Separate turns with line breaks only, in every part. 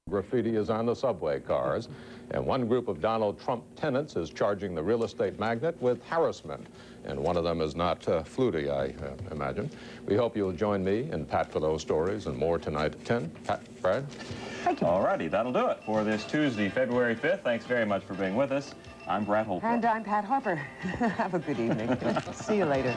Graffiti is on the subway cars, and one group of Donald Trump tenants is charging the real estate magnate with harassment, and one of them is not Flutie, I imagine. We hope you'll join me and Pat for those stories and more tonight at 10. Pat, Brad?
Thank you. All righty, that'll do it for this Tuesday, February 5th. Thanks very much for being with us. I'm Brad Holbrook.
And I'm Pat Harper. Have a good evening. See you later.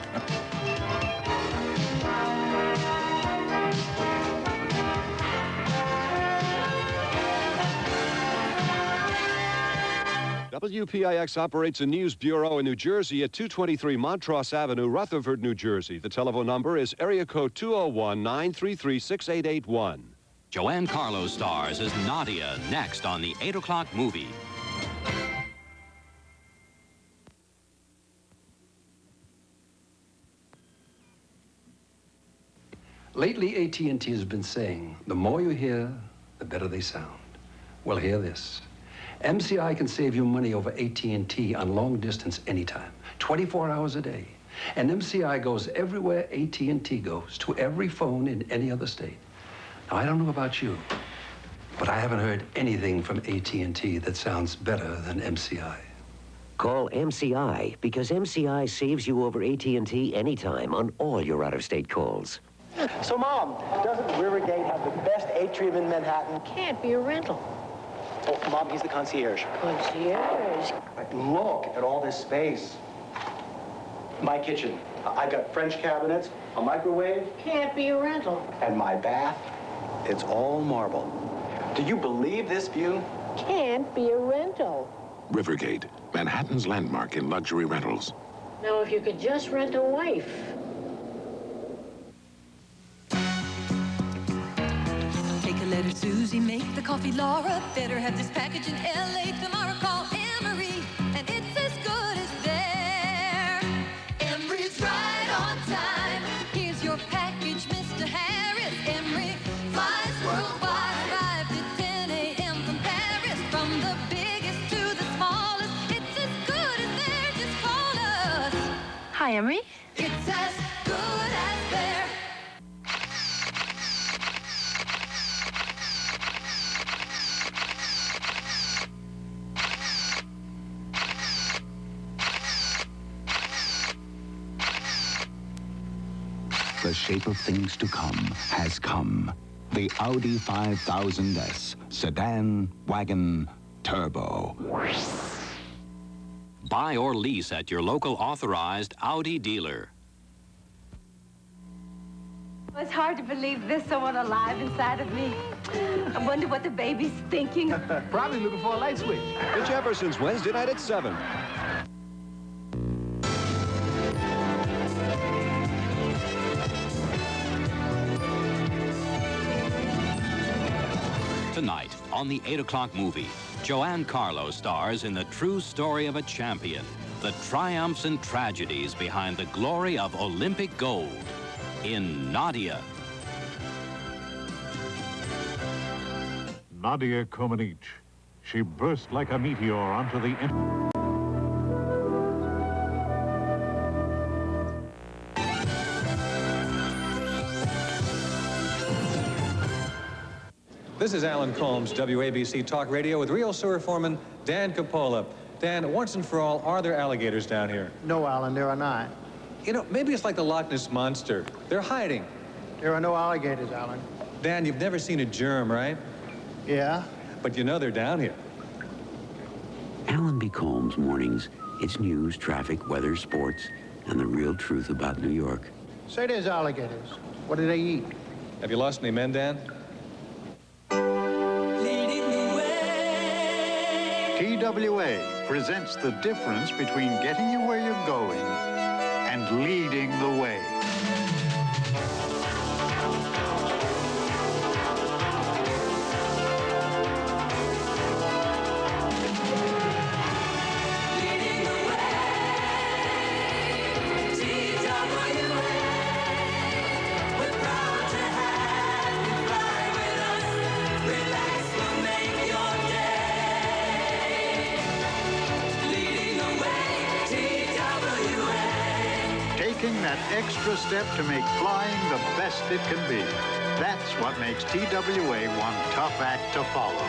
WPIX operates a news bureau in New Jersey at 223 Montross Avenue, Rutherford, New Jersey. The telephone number is area code 201-933-6881.
Joanne Carlos stars as Nadia next on the 8 o'clock movie.
Lately, AT&T has been saying, the more you hear, the better they sound. Well, hear this. MCI can save you money over AT&T on long distance anytime, 24 hours a day. And MCI goes everywhere AT&T goes, to every phone in any other state. Now, I don't know about you, but I haven't heard anything from AT&T that sounds better than MCI.
Call MCI, because MCI saves you over AT&T anytime on all your out-of-state calls.
So, Mom, doesn't Rivergate have the best atrium in Manhattan?
Can't be a rental.
Oh, Mom, he's the concierge.
Concierge?
Look at all this space. My kitchen. I've got French cabinets, a microwave.
Can't be a rental.
And my bath, it's all marble. Do you believe this view?
Can't be a rental.
Rivergate, Manhattan's landmark in luxury rentals.
Now, if you could just rent a wife.
Letter Susie, make the coffee Laura. Better have this package in LA tomorrow. Call Emery, and it's as good as there. Emery's right on time. Here's your package, Mr. Harris. Emery flies worldwide. Arrived at 10 a.m. from Paris. From the biggest to the smallest, it's as good as there. Just call us.
Hi, Emery.
It's as good as there.
The shape of things to come has come. The Audi 5000S, sedan, wagon, turbo.
Buy or lease at your local authorized Audi dealer.
It's hard to believe there's someone alive inside of me. I wonder what the baby's thinking.
Probably looking for a light switch.
The Jeffersons, Wednesday night at 7.
Tonight, on the 8 o'clock movie, Joanne Carlos stars in the true story of a champion, the triumphs and tragedies behind the glory of Olympic gold in Nadia.
Nadia Comaneci. She burst like a meteor onto the
This is Alan Combs, WABC Talk Radio, with Real Sewer Foreman Dan Coppola. Dan, once and for all, are there alligators down here?
No, Alan, there are not.
You know, maybe it's like the Loch Ness Monster. They're hiding.
There are no alligators, Alan.
Dan, you've never seen a germ, right?
Yeah.
But you know they're down here.
Alan B. Combs Mornings. It's news, traffic, weather, sports, and the real truth about New York.
Say there's alligators. What do they eat?
Have you lost any men, Dan?
TWA presents the difference between getting you where you're going and leading the way. Taking that extra step to make flying the best it can be. That's what makes TWA one tough act to follow.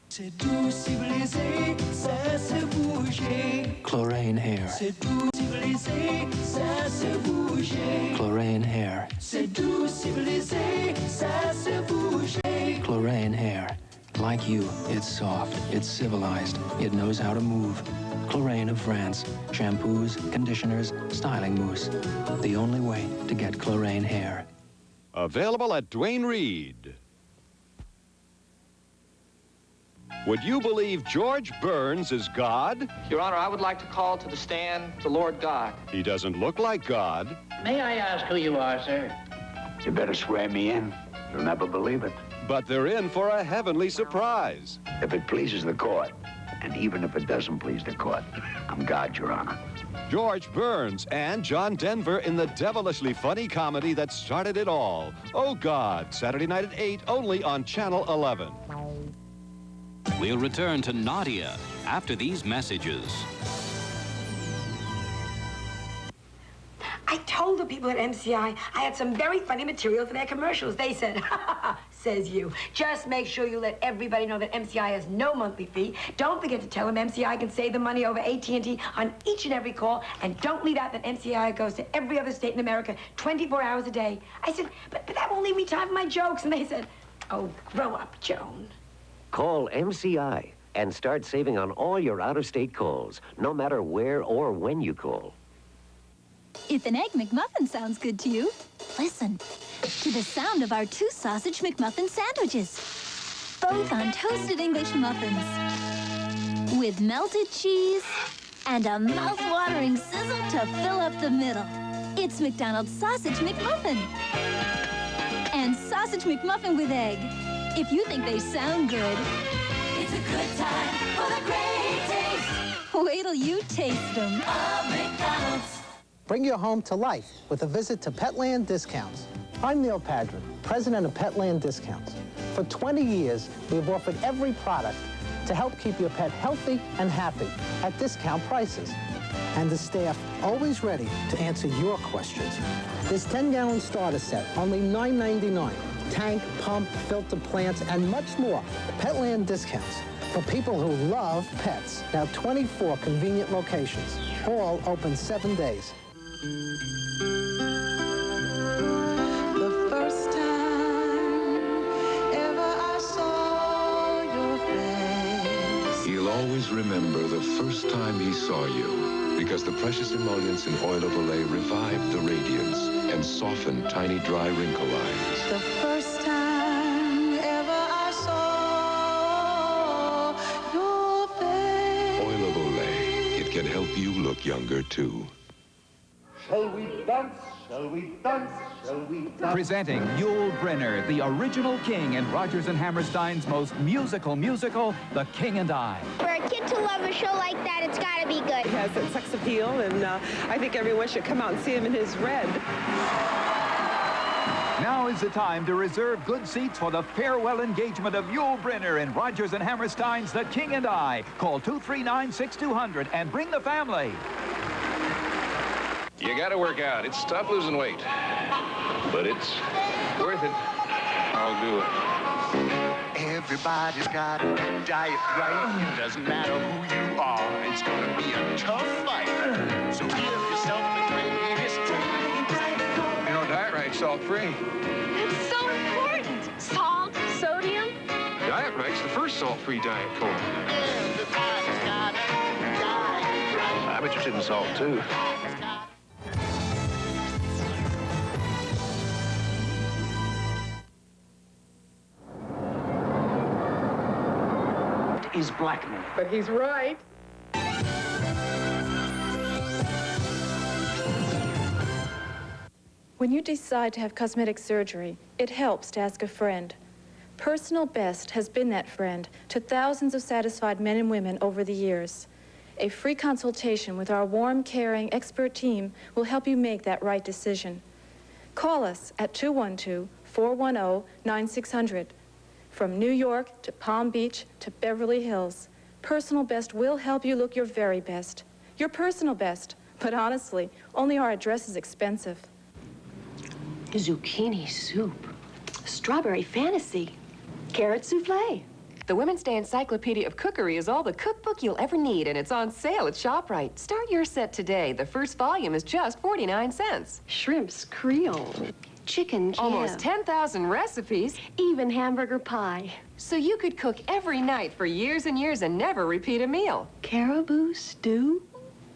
C'est doux civilisé, ça se bouger.
Kalorane Hair.
C'est doux civilisé, ça se bouger.
Kalorane Hair.
C'est doux civilisé, ça se bouger.
Kalorane Hair. Like you, it's soft, it's civilized, it knows how to move. Kalorane of France. Shampoos, conditioners, styling mousse. The only way to get Kalorane Hair.
Available at Duane Reade. Would you believe George Burns is God?
Your Honor, I would like to call to the stand the Lord God.
He doesn't look like God.
May I ask who you are, sir?
You better swear me in. You'll never believe it.
But they're in for a heavenly surprise.
If it pleases the court, and even if it doesn't please the court, I'm God, Your Honor.
George Burns and John Denver in the devilishly funny comedy that started it all. Oh, God, Saturday night at 8, only on Channel 11.
We'll return to Nadia after these messages.
I told the people at MCI I had some very funny material for their commercials. They said, ha ha ha, says you. Just make sure you let everybody know that MCI has no monthly fee. Don't forget to tell them MCI can save the money over AT&T on each and every call. And don't leave out that MCI goes to every other state in America 24 hours a day. I said, but that won't leave me time for my jokes. And they said, oh, grow up, Joan.
Call MCI and start saving on all your out-of-state calls, no matter where or when you call.
If an Egg McMuffin sounds good to you, listen to the sound of our 2 sausage McMuffin sandwiches. Both on toasted English muffins. With melted cheese and a mouth-watering sizzle to fill up the middle. It's McDonald's Sausage McMuffin. And Sausage McMuffin with egg. If you think they sound good,
It's a good time for the great taste
wait till you taste them.
of McDonald's.
Bring your home to life with a visit to Petland Discounts. I'm Neil Padron, president of Petland Discounts. For 20 years, we've offered every product to help keep your pet healthy and happy at discount prices. And the staff always ready to answer your questions. This 10-gallon starter set, only $9.99. Tank, pump, filter plants, and much more. Petland Discounts for people who love pets. Now 24 convenient locations, all open 7 days.
The first time ever I saw your face.
He'll always remember the first time he saw you, because the precious emollients in oil of Olay revive the radiance and soften tiny dry wrinkle lines.
The first time ever I saw your face.
Oil of Olay. It can help you look younger, too.
Shall we dance? Shall we dance? Shall we dance?
Presenting Yul Brynner, the original king in Rodgers and Hammerstein's most musical musical, The King and I.
For a kid to love a show like that, it's got to be good.
He has that sex appeal, and I think everyone should come out and see him in his red.
Now is the time to reserve good seats for the farewell engagement of Yul Brynner in Rodgers and Hammerstein's The King and I. Call 239-6200 and bring the family.
You gotta work out. It's tough losing weight. But it's worth it. I'll do it.
Everybody's got a diet right. It doesn't matter who you are. It's gonna be a tough fight. So give yourself the greatest diet.
You know, diet right's salt-free.
It's so important. Salt, sodium.
Diet right's the first salt-free diet Coke.
Everybody's got a diet right.
I'm interested in salt, too.
Is blackmail.
But he's right.
When you decide to have cosmetic surgery, it helps to ask a friend. Personal Best has been that friend to thousands of satisfied men and women over the years. A free consultation with our warm, caring, expert team will help you make that right decision. Call us at 212-410-9600. From New York to Palm Beach to Beverly Hills, Personal Best will help you look your very best. Your personal best. But honestly, only our address is expensive.
Zucchini soup. Strawberry fantasy. Carrot souffle. The Women's Day Encyclopedia of Cookery is all the cookbook you'll ever need, and it's on sale at ShopRite. Start your set today. The first volume is just 49 cents. Shrimps Creole. Chicken jam. Almost 10,000 recipes. Even hamburger pie. So you could cook every night for years and years and never repeat a meal. Caribou stew.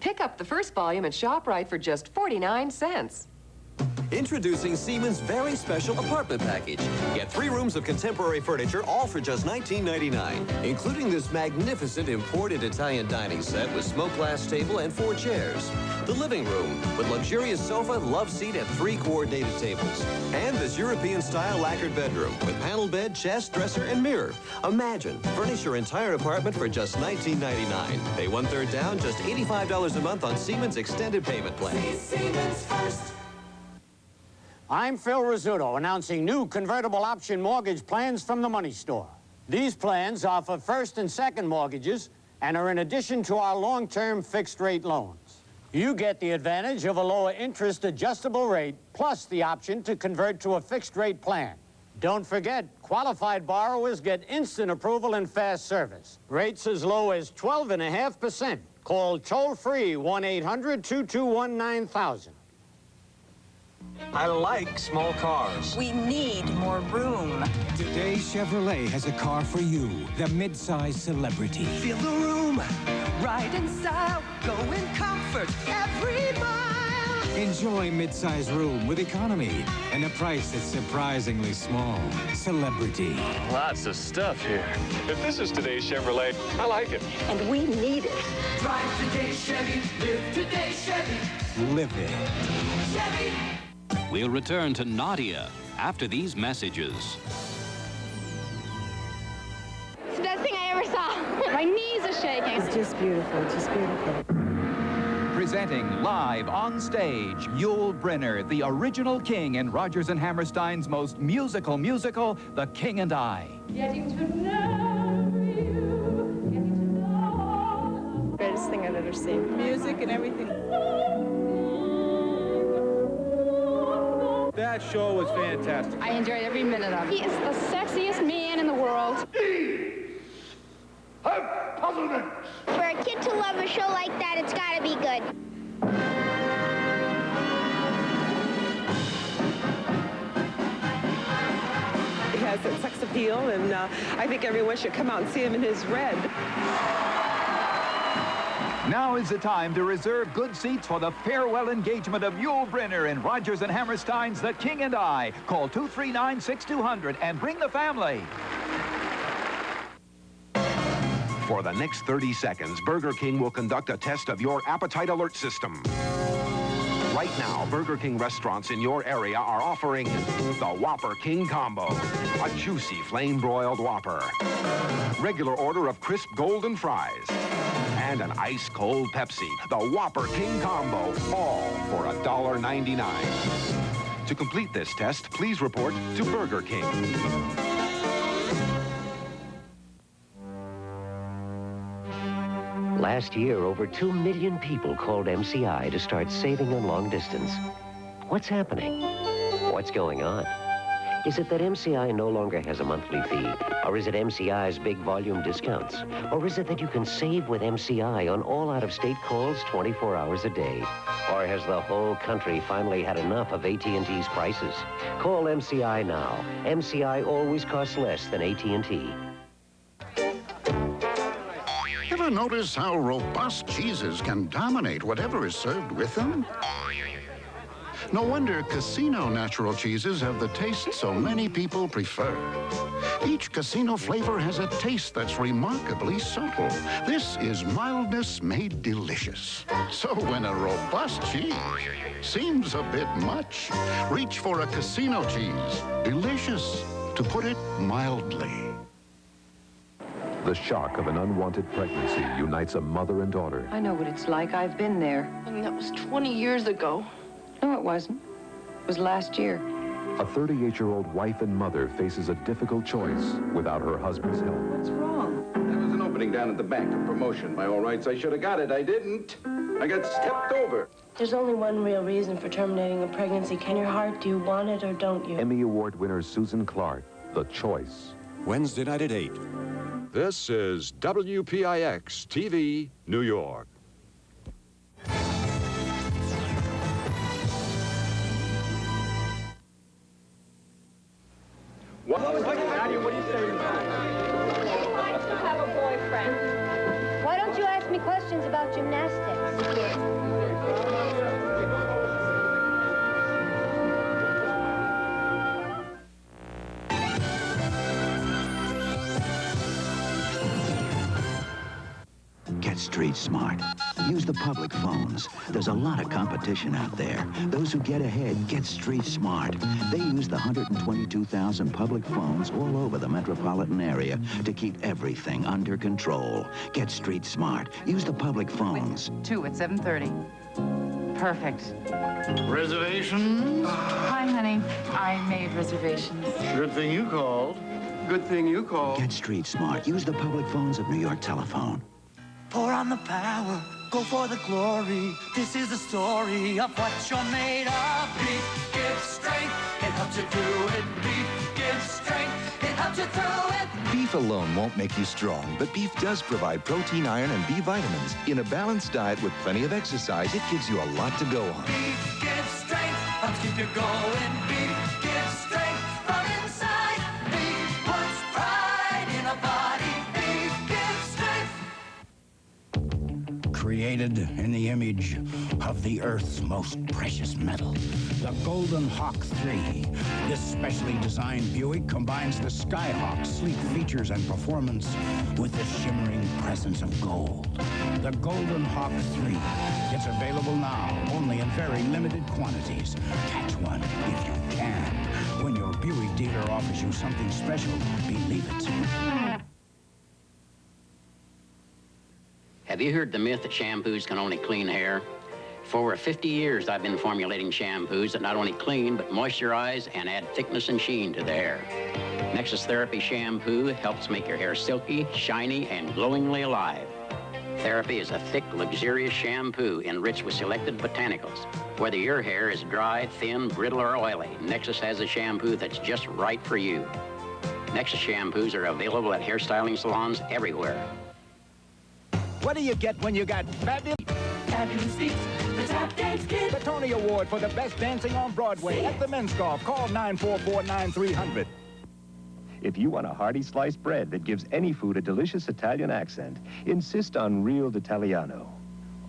Pick up the first volume at ShopRite for just 49 cents.
Introducing Seaman's very special apartment package. Get 3 rooms of contemporary furniture, all for just $19.99, including this magnificent imported Italian dining set with smoke glass table and 4 chairs. The living room with luxurious sofa, love seat, and 3 coordinated tables. And this European-style lacquered bedroom with panel bed, chest, dresser, and mirror. Imagine, furnish your entire apartment for just $19.99. Pay 1/3 down, just $85 a month on Seaman's extended payment plan.
Siemens first. I'm Phil Rizzuto, announcing new convertible option mortgage plans from the Money Store. These plans offer first and second mortgages and are in addition to our long-term fixed-rate loans. You get the advantage of a lower interest adjustable rate, plus the option to convert to a fixed-rate plan. Don't forget, qualified borrowers get instant approval and fast service. Rates as low as 12.5%. Call toll-free 1-800-221-9000.
I like small cars.
We need more room.
Today, Chevrolet has a car for you, the midsize Celebrity.
Feel the room, ride in style, go in comfort every mile.
Enjoy midsize room with economy and a price that's surprisingly small. Celebrity.
Lots of stuff here. If this is today's Chevrolet, I like it.
And we need it.
Drive today, Chevy. Live today, Chevy.
Live it.
Chevy.
We'll return to Nadia after these messages.
It's the best thing I ever saw. My knees are shaking.
It's just beautiful, just beautiful.
Presenting live on stage, Yul Brynner, the original king in Rodgers and Hammerstein's most musical musical, The King and I.
Getting to know you, getting to know. Greatest thing I've ever seen. Music and everything.
That show was fantastic.
I enjoyed every minute of it. He is the sexiest man in the world.
Have puzzlement.
For a kid to love a show like that, it's gotta be good.
He has that sex appeal, and I think everyone should come out and see him in his red.
Now is the time to reserve good seats for the farewell engagement of Yul Brynner in Rodgers and Hammerstein's The King and I. Call 239-6200 and bring the family.
For the next 30 seconds, Burger King will conduct a test of your appetite alert system. Right now, Burger King restaurants in your area are offering the Whopper King Combo, a juicy flame-broiled Whopper, regular order of crisp golden fries, and an ice-cold Pepsi, the Whopper King Combo, all for $1.99. To complete this test, please report to Burger King.
Last year, over 2 million people called MCI to start saving on long distance. What's happening? What's going on? Is it that MCI no longer has a monthly fee? Or is it MCI's big volume discounts? Or is it that you can save with MCI on all out-of-state calls 24 hours a day? Or has the whole country finally had enough of AT&T's prices? Call MCI now. MCI always costs less than AT&T.
Ever notice how robust cheeses can dominate whatever is served with them? No wonder Casino natural cheeses have the taste so many people prefer. Each Casino flavor has a taste that's remarkably subtle. This is mildness made delicious. So when a robust cheese seems a bit much, reach for a Casino cheese. Delicious, to put it mildly.
The shock of an unwanted pregnancy unites a mother and daughter.
I know what it's like. I've been there.
And that was 20 years ago.
No, it wasn't. It was last year.
A 38-year-old wife and mother faces a difficult choice without her husband's help.
What's wrong?
There was an opening down at the bank, a promotion. By all rights, I should have got it. I didn't. I got stepped over.
There's only one real reason for terminating a pregnancy. Can your heart, do you want it or don't you?
Emmy Award winner Susan Clark, The Choice.
Wednesday night at 8. This is WPIX TV, New York.
Nadia, what do you say?
I still have a boyfriend.
Why don't you ask me questions about gymnastics?
Get street smart. Use the public phones. There's a lot of competition out there. Those who get ahead get street smart. They use the 122,000 public phones all over the metropolitan area to keep everything under control. Get street smart. Use the public phones.
2 at 7:30. Perfect.
Reservations?
Hi, honey. I made reservations.
Good thing you called. Good thing you called.
Get street smart. Use the public phones of New York Telephone.
Pour on the power, go for the glory. This is the story of what you're made of. Beef gives strength, it helps you through it. Beef gives strength, it helps you through it.
Beef alone won't make you strong, but beef does provide protein, iron, and B vitamins. In a balanced diet with plenty of exercise, it gives you a lot to go on.
Beef gives strength, helps keep you going. Beef gives strength from inside. Beef puts pride in a body. Beef gives strength.
Created in the image of the Earth's most precious metal, the Golden Hawk 3. This specially designed Buick combines the Skyhawk's sleek features and performance with the shimmering presence of gold. The Golden Hawk 3. It's available now, only in very limited quantities. Catch one if you can. When your Buick dealer offers you something special, believe it.
Have you heard the myth that shampoos can only clean hair? For over 50 years, I've been formulating shampoos that not only clean, but moisturize and add thickness and sheen to the hair. Nexus Therapy Shampoo helps make your hair silky, shiny, and glowingly alive. Therapy is a thick, luxurious shampoo enriched with selected botanicals. Whether your hair is dry, thin, brittle, or oily, Nexus has a shampoo that's just right for you. Nexus shampoos are available at hairstyling salons everywhere.
What do you get when you got fabulous?
Fabulous Beats, the Tap Dance Kid.
The Tony Award for the best dancing on Broadway at the Men's Golf. Call 944-9300.
If you want a hearty sliced bread that gives any food a delicious Italian accent, insist on Real d'Italiano.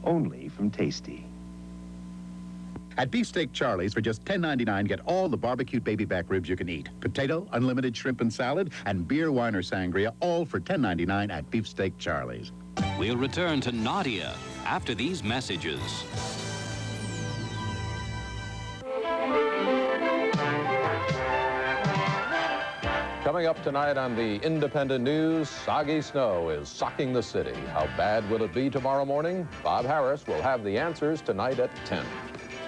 Only from Tasty.
At Beefstake Charlies, for just $10.99, get all the barbecued baby back ribs you can eat. Potato, unlimited shrimp and salad, and beer, wine, or sangria, all for $10.99 at Beefstake Charlies.
We'll return to Nadia after these messages.
Coming up tonight on the Independent News, soggy snow is socking the city. How bad will it be tomorrow morning? Bob Harris will have the answers tonight at 10.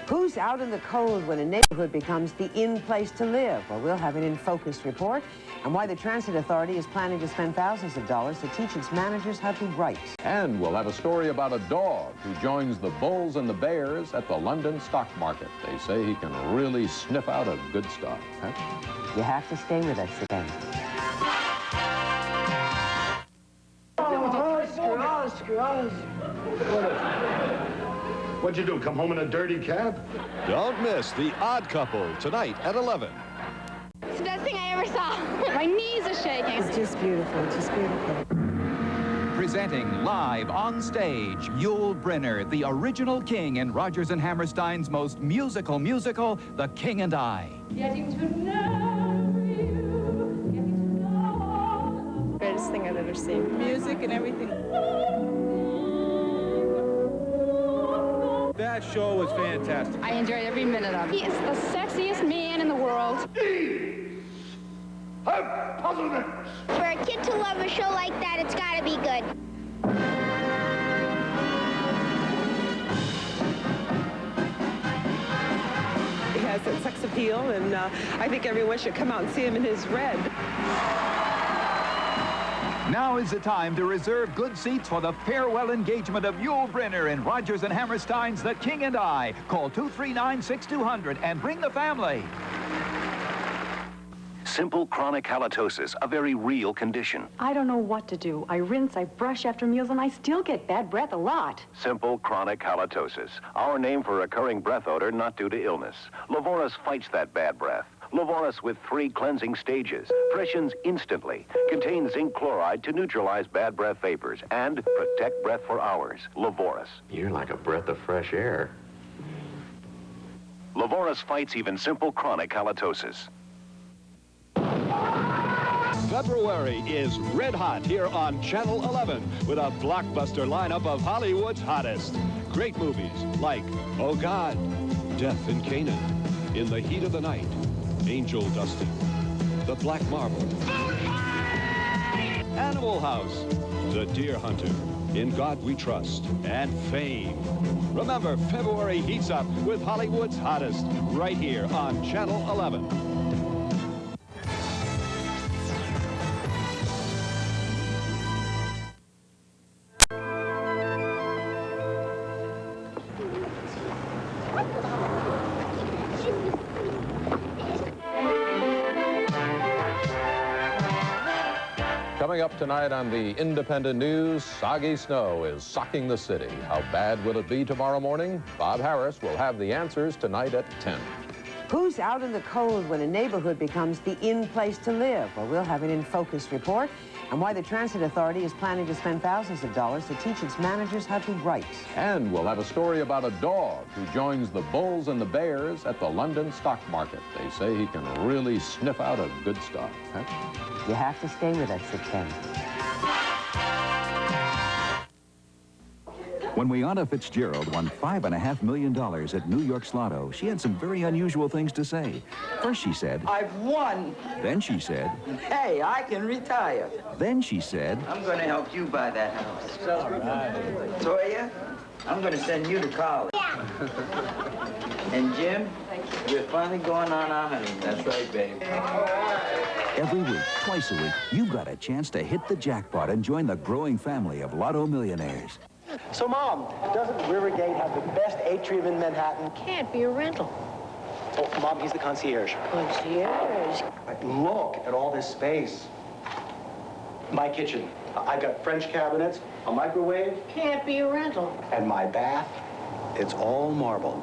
Who's out in the cold when a neighborhood becomes the in place to live? Well, we'll have an In Focus report and why the Transit Authority is planning to spend thousands of dollars to teach its managers how to write.
And we'll have a story about a dog who joins the bulls and the bears at the London stock market. They say he can really sniff out a good stock. Huh?
You have to stay with us again.
What'd you do, come home in a dirty cab?
Don't miss The Odd Couple tonight at 11.
It's the best thing I ever saw. My knees are shaking.
It's just beautiful. It's just beautiful.
Presenting live on stage, Yul Brynner, the original king in Rodgers and Hammerstein's most musical musical, The King and I.
Getting to know you, getting to know. Greatest thing I've ever seen. Music and everything.
That show was fantastic.
I enjoyed every minute of it. He is the sexiest man in the world.
For a kid to love a show like that, it's got to be good.
He has that sex appeal. appeal, and I think everyone should come out and see him in his red.
Now is the time to reserve good seats for the farewell engagement of Yul Brynner in Rodgers and Hammerstein's The King and I. Call 239-6200 and bring the family.
Simple chronic halitosis, a very real condition.
I don't know what to do. I rinse, I brush after meals, and I still get bad breath a lot.
Simple chronic halitosis, our name for recurring breath odor not due to illness. Lavoris fights that bad breath. Lavoris with 3 cleansing stages, freshens instantly, contains zinc chloride to neutralize bad breath vapors and protect breath for hours. Lavoris.
You're like a breath of fresh air.
Lavoris fights even simple chronic halitosis.
February is red hot here on Channel 11 with a blockbuster lineup of Hollywood's hottest. Great movies like Oh God, Death in Canaan, In the Heat of the Night, Angel Dustin, The Black Marble, Animal House, The Deer Hunter, In God We Trust, and Fame. Remember, February heats up with Hollywood's hottest right here on Channel 11.
Coming up tonight on the Independent News, soggy snow is socking the city. How bad will it be tomorrow morning? Bob Harris will have the answers tonight at 10.
Who's out in the cold when a neighborhood becomes the in place to live? Well, we'll have an In Focus report and why the Transit Authority is planning to spend thousands of dollars to teach its managers how to write.
And we'll have a story about a dog who joins the bulls and the bears at the London stock market. They say he can really sniff out a good stock. Huh?
You have to stay with us at 10.
When Wianna Fitzgerald won $5.5 million at New York's Lotto, she had some very unusual things to say. First she said,
I've won.
Then she said,
Hey, I can retire.
Then she said,
I'm going to help you buy that house.
All right.
Toya, I'm going to send you to college. And Jim, we're finally going on our honeymoon. That's right, babe.
Every week, twice a week, you've got a chance to hit the jackpot and join the growing family of Lotto millionaires.
So, Mom, doesn't Rivergate have the best atrium in Manhattan?
Can't be a rental.
Oh, Mom, he's the concierge.
Concierge?
Look at all this space. My kitchen. I've got French cabinets, a microwave.
Can't be a rental.
And my bath, it's all marble.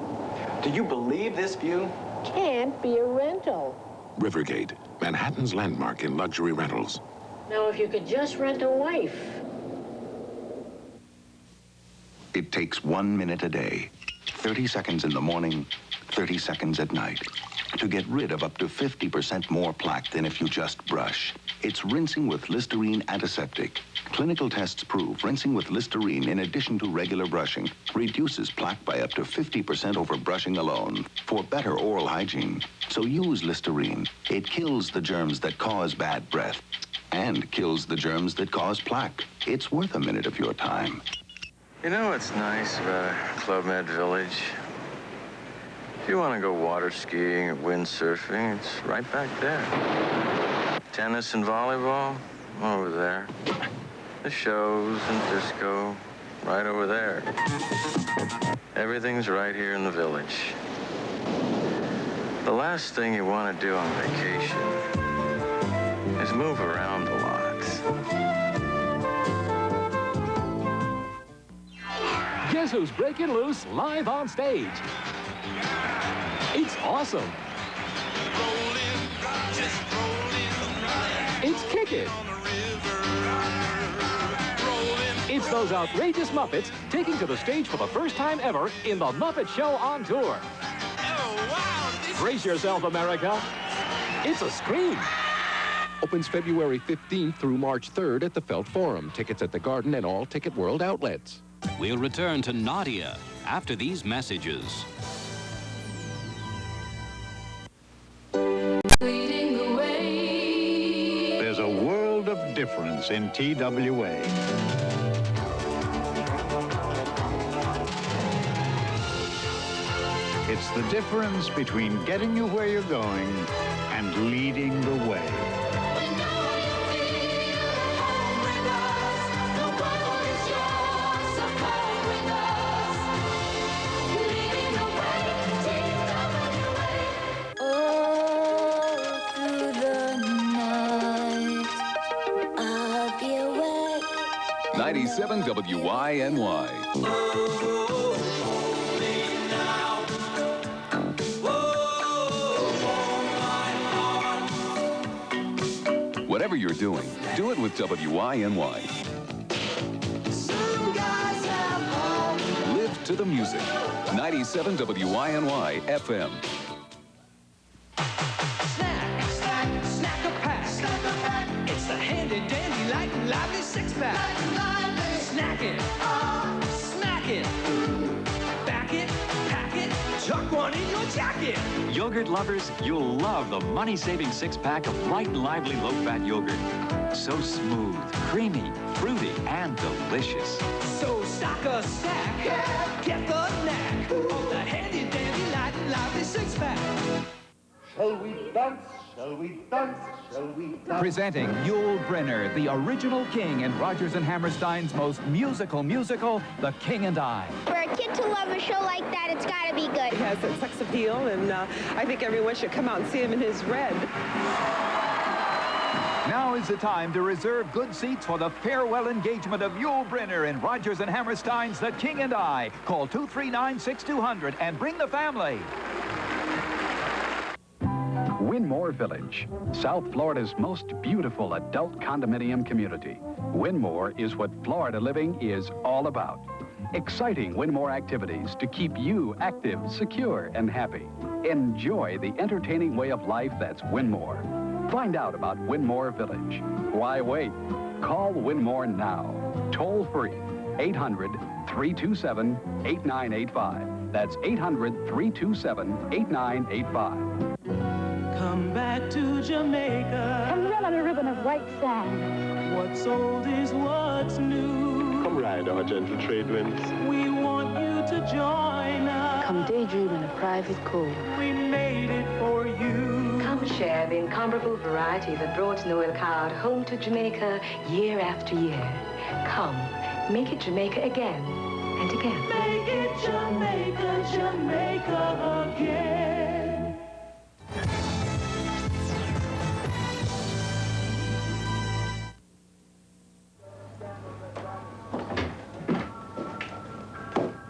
Do you believe this view?
Can't be a rental.
Rivergate, Manhattan's landmark in luxury rentals.
Now, if you could just rent a wife.
It takes 1 minute a day, 30 seconds in the morning, 30 seconds at night, to get rid of up to 50% more plaque than if you just brush. It's rinsing with Listerine Antiseptic. Clinical tests prove rinsing with Listerine in addition to regular brushing reduces plaque by up to 50% over brushing alone for better oral hygiene. So use Listerine. It kills the germs that cause bad breath and kills the germs that cause plaque. It's worth a minute of your time.
You know what's nice about Club Med Village? If you want to go water skiing or windsurfing, it's right back there. Tennis and volleyball, over there. The shows and disco, right over there. Everything's right here in the village. The last thing you want to do on vacation is move around a lot.
Guess who's breaking loose live on stage? It's awesome. It's Kick It. It's those outrageous Muppets taking to the stage for the first time ever in the Muppet Show on tour. Brace yourself, America. It's a scream.
Opens February 15th through March 3rd at the Felt Forum. Tickets at the Garden and all Ticket World outlets.
We'll return to Nadia after these messages.
There's a world of difference in TWA. It's It's the difference between getting you where you're going and leading the way.
Oh, through the night, I'll be awake.
97 WYNY. Whatever you're doing, do it with WYNY. Live to the music. 97 WYNY FM.
Snack a pack. It's the handy dandy light and lively six-pack. Snack it, smack it, back it, pack it, tuck one in your jacket.
Yogurt lovers, you'll love the money-saving six-pack of light and lively low-fat yogurt. So smooth, creamy, fruity, and delicious.
So stock a stack, get the knack of the handy dandy light and lively six-pack.
Shall we dance? Shall we dance? Shall we dance? Presenting Yul Brynner, the original king in Rodgers and Hammerstein's most musical musical, The King and I.
For a kid to love a show like that, it's got to be good.
He has that sex appeal, and I think everyone should come out and see him in his red.
Now is the time to reserve good seats for the farewell engagement of Yul Brynner in Rodgers and Hammerstein's The King and I. Call 239-6200 and bring the family.
Wynmoor Village, South Florida's most beautiful adult condominium community. Wynmoor is what Florida living is all about. Exciting Wynmoor activities to keep you active, secure, and happy. Enjoy the entertaining way of life that's Wynmoor. Find out about Wynmoor Village. Why wait? Call Wynmoor now. Toll free. 800-327-8985. That's 800-327-8985.
Come back to Jamaica.
Come run on a ribbon of white sand.
What's old is what's new.
Come ride our gentle trade winds.
We want you to join us.
Come daydream in a private cove.
We made it for you.
Come share the incomparable variety that brought Noel Coward home to Jamaica year after year. Come, make it Jamaica again and again.
Make it Jamaica, Jamaica again.